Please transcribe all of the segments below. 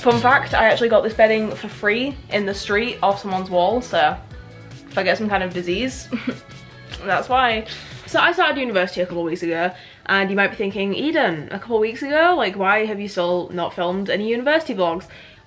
Fun fact, I actually got this bedding for free in the street off someone's wall, so if I get some kind of disease, that's why. So I started university a couple of weeks ago, and you might be thinking, Eden, a couple of weeks ago? Like, why have you still not filmed any university vlogs?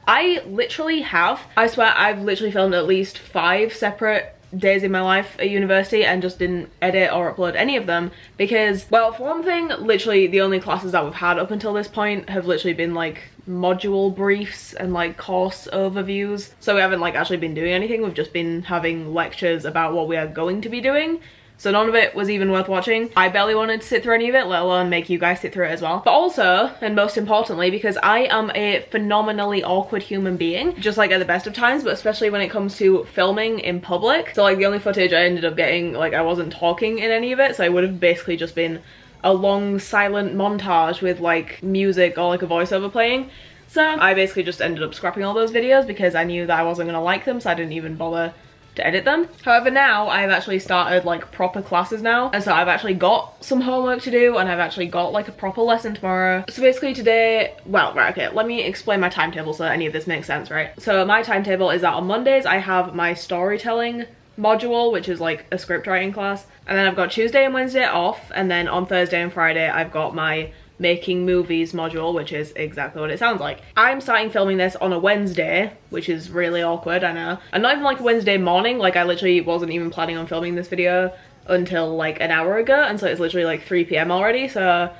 I literally have. I swear I've literally filmed at least 5 separate days in my life at university and just didn't edit or upload any of them because, well, for one thing, literally the only classes that we've had up until this point have literally been like module briefs and like course overviews, so we haven't like actually been doing anything. We've just been having lectures about what we are going to be doing. So none of it was even worth watching. I barely wanted to sit through any of it, let alone make you guys sit through it as well. But also, and most importantly, because I am a phenomenally awkward human being, just like at the best of times, but especially when it comes to filming in public. So like the only footage I ended up getting, like I wasn't talking in any of it, so it would have basically just been a long silent montage with like music or like a voiceover playing. So I basically just ended up scrapping all those videos because I knew that I wasn't gonna like them, so I didn't even bother to edit them. However, now I've actually started like proper classes now, and so I've actually got some homework to do and I've actually got like a proper lesson tomorrow. So basically today, well, right, okay, let me explain my timetable so any of this makes sense, right? So my timetable is that on Mondays I have my storytelling module, which is like a script writing class, and then I've got Tuesday and Wednesday off, and then on Thursday and Friday I've got my making movies module, which is exactly what it sounds like. I'm starting filming this on a Wednesday, which is really awkward, I know. And not even like a Wednesday morning, like I literally wasn't even planning on filming this video until like an hour ago, and so it's literally like 3 p.m. already, so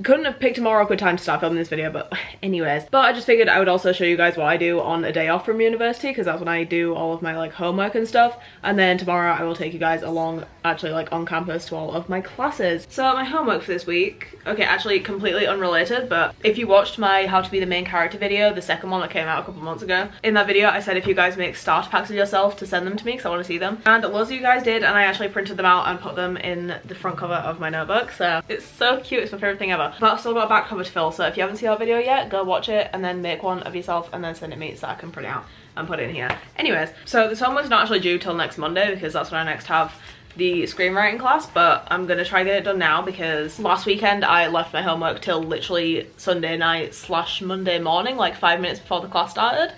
couldn't have picked a more awkward time to start filming this video, but anyways. But I just figured I would also show you guys what I do on a day off from university, because that's when I do all of my like homework and stuff, and then tomorrow I will take you guys along actually like on campus to all of my classes. So my homework for this week, okay, actually completely unrelated, but if you watched my how to be the main character video, the second one that came out a couple months ago, in that video I said if you guys make starter packs of yourself to send them to me because I want to see them, and loads of you guys did, and I actually printed them out and put them in the front cover of my notebook, so it's so cute. It's my favorite thing ever. But I've still got a back cover to fill, so if you haven't seen that video yet, go watch it and then make one of yourself and then send it me so I can print it out and put it in here. Anyways, so this homework's not actually due till next Monday because that's when I next have the screenwriting class, but I'm gonna try to get it done now because last weekend I left my homework till literally Sunday night / Monday morning, like 5 minutes before the class started.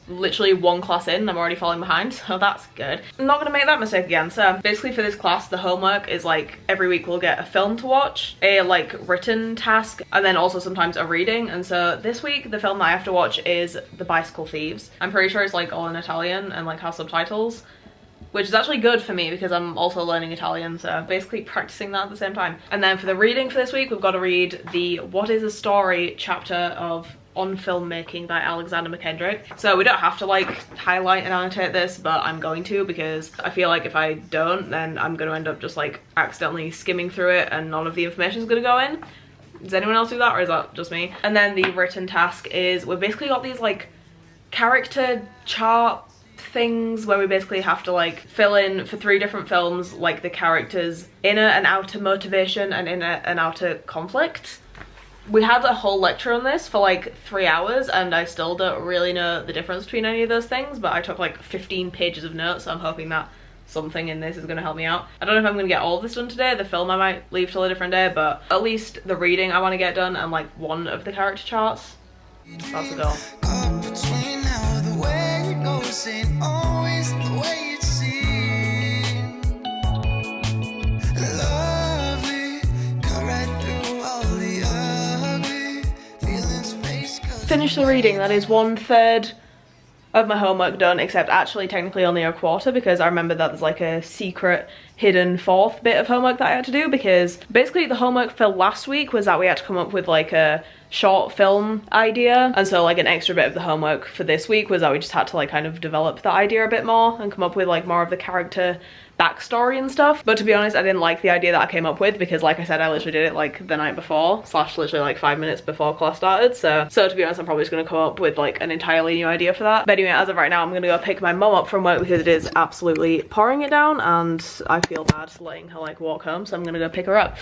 Literally one class in, I'm already falling behind, so that's good. I'm not gonna make that mistake again. So basically for this class, the homework is like every week we'll get a film to watch, a like written task, and then also sometimes a reading. And so this week the film that I have to watch is The Bicycle Thieves. I'm pretty sure it's like all in Italian and like has subtitles, which is actually good for me because I'm also learning Italian, so basically practicing that at the same time. And then for the reading for this week, we've got to read the What is a Story chapter of On Filmmaking by Alexander McKendrick. So we don't have to like highlight and annotate this, but I'm going to because I feel like if I don't, then I'm going to end up just like accidentally skimming through it and none of the information is going to go in. Does anyone else do that, or is that just me? And then the written task is we've basically got these like character chart things where we basically have to like fill in for 3 different films like the characters' inner and outer motivation and inner and outer conflict. We had a whole lecture on this for like 3 hours and I still don't really know the difference between any of those things, but I took like 15 pages of notes, so I'm hoping that something in this is going to help me out. I don't know if I'm going to get all of this done today. The film I might leave till a different day, but at least the reading I want to get done and like one of the character charts. That's the goal. Ain't always the way it seems. Lovely, cut right through all the ugly feelings. Finish the reading. That is 1/3 of my homework done, except actually technically only a quarter because I remember that there's like a secret hidden 4th bit of homework that I had to do, because basically the homework for last week was that we had to come up with like a short film idea, and so like an extra bit of the homework for this week was that we just had to like kind of develop the idea a bit more and come up with like more of the character backstory and stuff. But to be honest, I didn't like the idea that I came up with because like I said, I literally did it like the night before / literally like 5 minutes before class started, so to be honest, I'm probably just gonna come up with like an entirely new idea for that. But anyway, as of right now, I'm gonna go pick my mum up from work because it is absolutely pouring it down and I feel bad letting her like walk home, so I'm gonna go pick her up.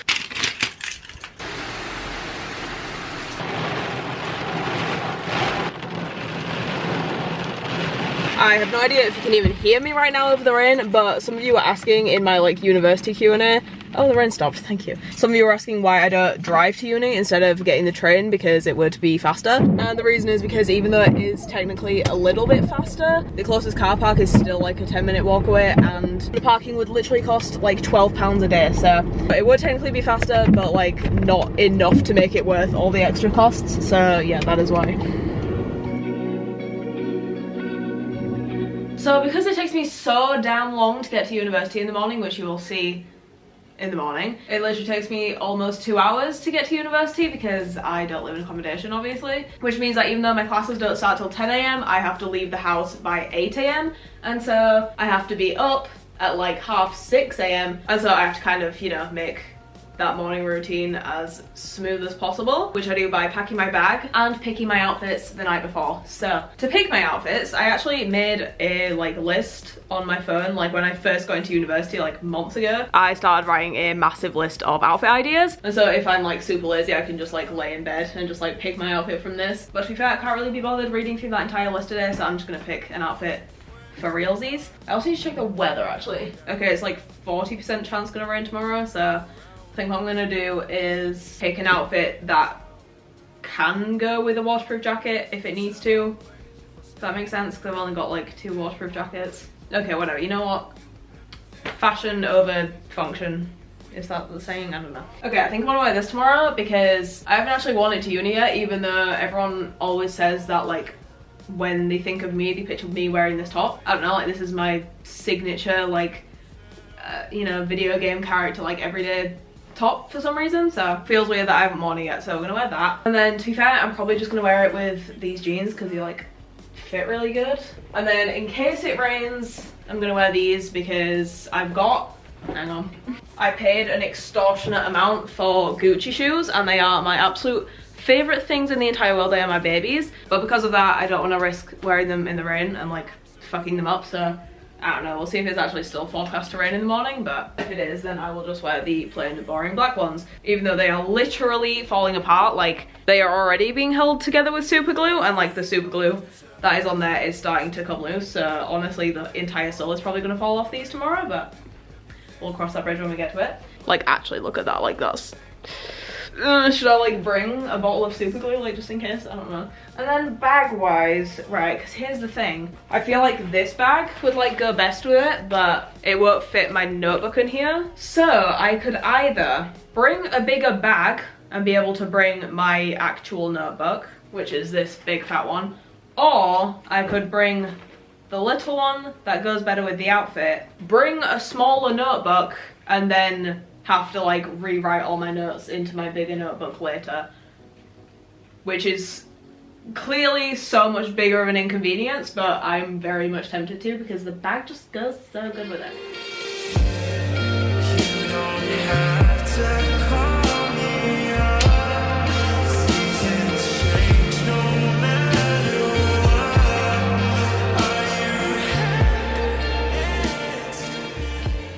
I have no idea if you can even hear me right now over the rain, but some of you were asking in my like university Q&A Oh, the rain stopped, thank you. Some of you were asking why I don't drive to uni instead of getting the train, because it would be faster. And the reason is because even though it is technically a little bit faster, the closest car park is still like a 10-minute walk away, and the parking would literally cost like £12 a day. So it would technically be faster, but like not enough to make it worth all the extra costs. So yeah, that is why. So because it takes me so damn long to get to university in the morning, which you will see in the morning, it literally takes me almost 2 hours to get to university because I don't live in accommodation, obviously, which means that even though my classes don't start till 10 AM, I have to leave the house by 8 AM, and so I have to be up at like 6:30 AM, and so I have to kind of, you know, make that morning routine as smooth as possible, which I do by packing my bag and picking my outfits the night before. So to pick my outfits, I actually made a like list on my phone. Like when I first got into university like months ago, I started writing a massive list of outfit ideas, and so if I'm like super lazy, I can just like lay in bed and just like pick my outfit from this. But to be fair, I can't really be bothered reading through that entire list today, so I'm just gonna pick an outfit for realsies. I also need to check the weather actually. Okay, it's like 40% chance it's gonna rain tomorrow, so I think what I'm gonna do is pick an outfit that can go with a waterproof jacket if it needs to. If that makes sense, because I've only got like 2 waterproof jackets. Okay, whatever, you know what? Fashion over function. Is that the saying? I don't know. Okay, I think I want to wear this tomorrow because I haven't actually worn it to uni yet, even though everyone always says that like when they think of me, they picture me wearing this top. I don't know, like this is my signature like, you know, video game character, like everyday top for some reason, so feels weird that I haven't worn it yet, so I'm gonna wear that. And then to be fair, I'm probably just gonna wear it with these jeans because they like fit really good. And then in case it rains, I'm gonna wear these because I've got, hang on, I paid an extortionate amount for Gucci shoes and they are my absolute favorite things in the entire world. They are my babies, but because of that I don't want to risk wearing them in the rain and like fucking them up, so I don't know, we'll see if it's actually still forecast to rain in the morning, but if it is, then I will just wear the plain boring black ones, even though they are literally falling apart. Like they are already being held together with super glue, and like the super glue that is on there is starting to come loose, so honestly the entire sole is probably going to fall off these tomorrow, but we'll cross that bridge when we get to it. Like actually look at that, like that's should I like bring a bottle of super glue, like just in case? I don't know. And then bag wise, right, because here's the thing, I feel like this bag would like go best with it, but it won't fit my notebook in here. So I could either bring a bigger bag and be able to bring my actual notebook, which is this big fat one, or I could bring the little one that goes better with the outfit, bring a smaller notebook, and then have to like rewrite all my notes into my bigger notebook later, which is clearly so much bigger of an inconvenience, but I'm very much tempted to because the bag just goes so good with it. You don't have to call me up. Seasons change no matter what. Are you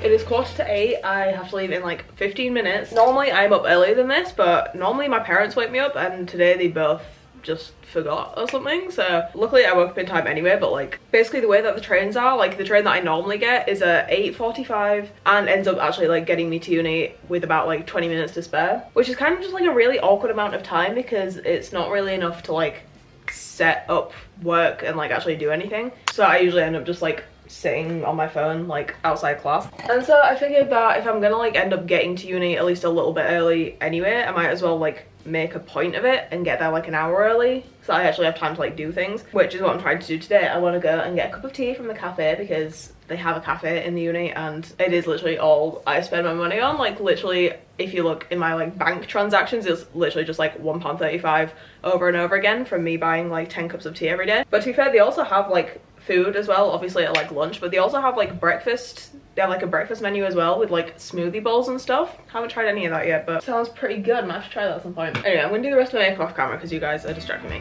It is 7:45. I have to leave in like 15 minutes. Normally I'm up earlier than this, but normally my parents wake me up, and today they both just forgot or something, so luckily I woke up in time anyway. But like basically the way that the trains are, like the train that I normally get is at 8:45 and ends up actually like getting me to uni with about like 20 minutes to spare, which is kind of just like a really awkward amount of time because it's not really enough to like set up work and like actually do anything. So I usually end up just like sitting on my phone like outside class, and so I figured that if I'm gonna like end up getting to uni at least a little bit early anyway, I might as well like make a point of it and get there like an hour early so I actually have time to like do things, which is what I'm trying to do today. I want to go and get a cup of tea from the cafe because they have a cafe in the uni and it is literally all I spend my money on. Like literally if you look in my like bank transactions, it's literally just like £1.35 over and over again from me buying like 10 cups of tea every day. But to be fair, they also have like food as well, obviously at like lunch, but they also have like breakfast. They have like a breakfast menu as well with like smoothie bowls and stuff. Haven't tried any of that yet, but sounds pretty good. I might have to try that at some point. Anyway, I'm gonna do the rest of my makeup off camera because you guys are distracting me.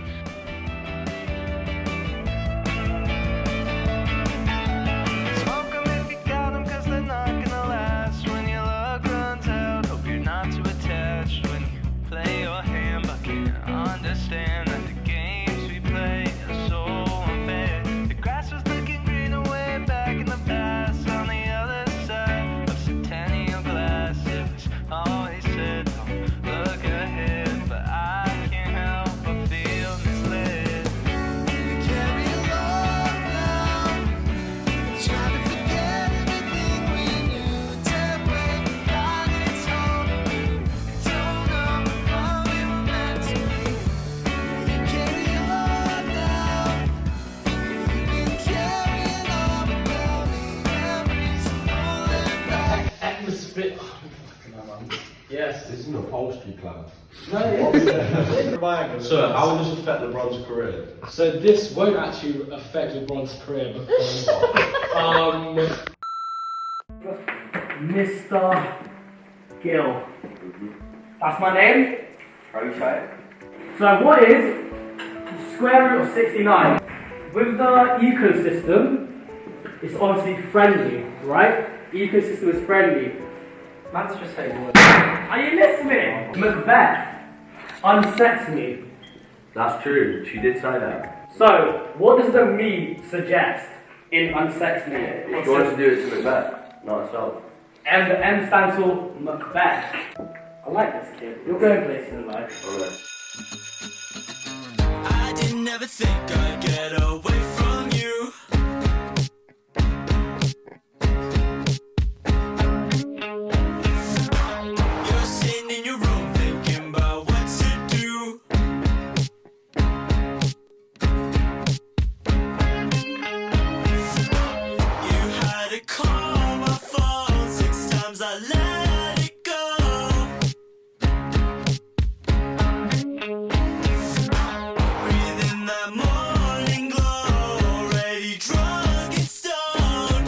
Smoke 'em if you got 'em, 'cause they're not gonna last. When your luck runs out, hope you're not too attached. When you play your hand, but can't understand that the games we play are so unfair. The grass was looking greener way back in the past, on the other side of centennial glass. If man. Yes. This isn't a upholstery class. No, it's So, how will this affect LeBron's career? So this won't actually affect LeBron's career because Mr. Gill. That's my name. How do you say it? So what is the square root of 69? With the ecosystem, it's obviously friendly, right? Ecosystem is friendly. Let's just say what. Are you listening? Macbeth, unsex me. That's true, she did say that. So, what does the me suggest in unsex me? If you want to do it to Macbeth, not herself. And the M stands for Macbeth. I like this kid. You're going places in life. Alright. I didn't ever think I'd get away from you. You're sitting in your room thinking about what to do. You had to call my phone 6 times, I let it go. Breathing that morning glow, already drunk and stoned.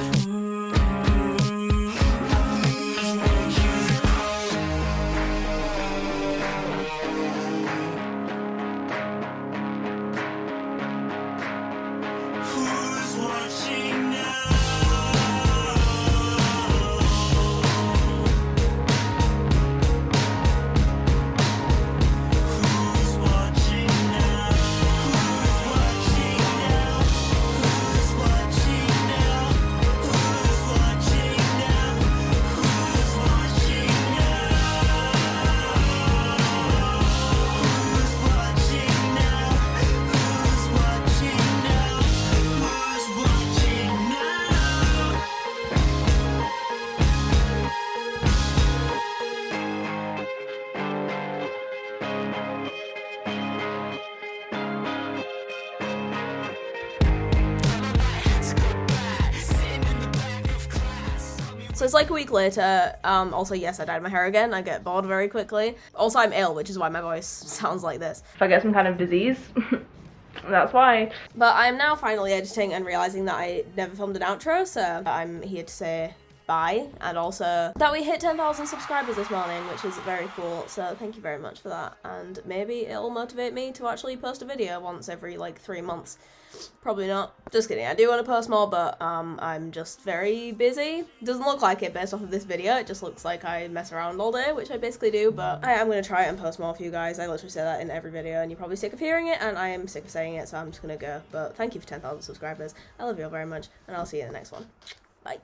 Who's watching now? Who's watching now? Who's watching now? Who's watching now? Who's watching now? Who's watching now? Who's watching now? Who's watching now? Who's watching now? So it's like a week later. Also, yes, I dyed my hair again. I get bored very quickly. Also, I'm ill, which is why my voice sounds like this. If I get some kind of disease, that's why. But I'm now finally editing and realizing that I never filmed an outro, so I'm here to say bye, and also that we hit 10,000 subscribers this morning, which is very cool, so thank you very much for that, and maybe it'll motivate me to actually post a video once every like 3 months. Probably not. Just kidding, I do want to post more, but I'm just very busy. Doesn't look like it based off of this video, it just looks like I mess around all day, which I basically do, but I am going to try and post more for you guys. I literally say that in every video, and you're probably sick of hearing it, and I am sick of saying it, so I'm just going to go. But thank you for 10,000 subscribers. I love you all very much, and I'll see you in the next one. Bye.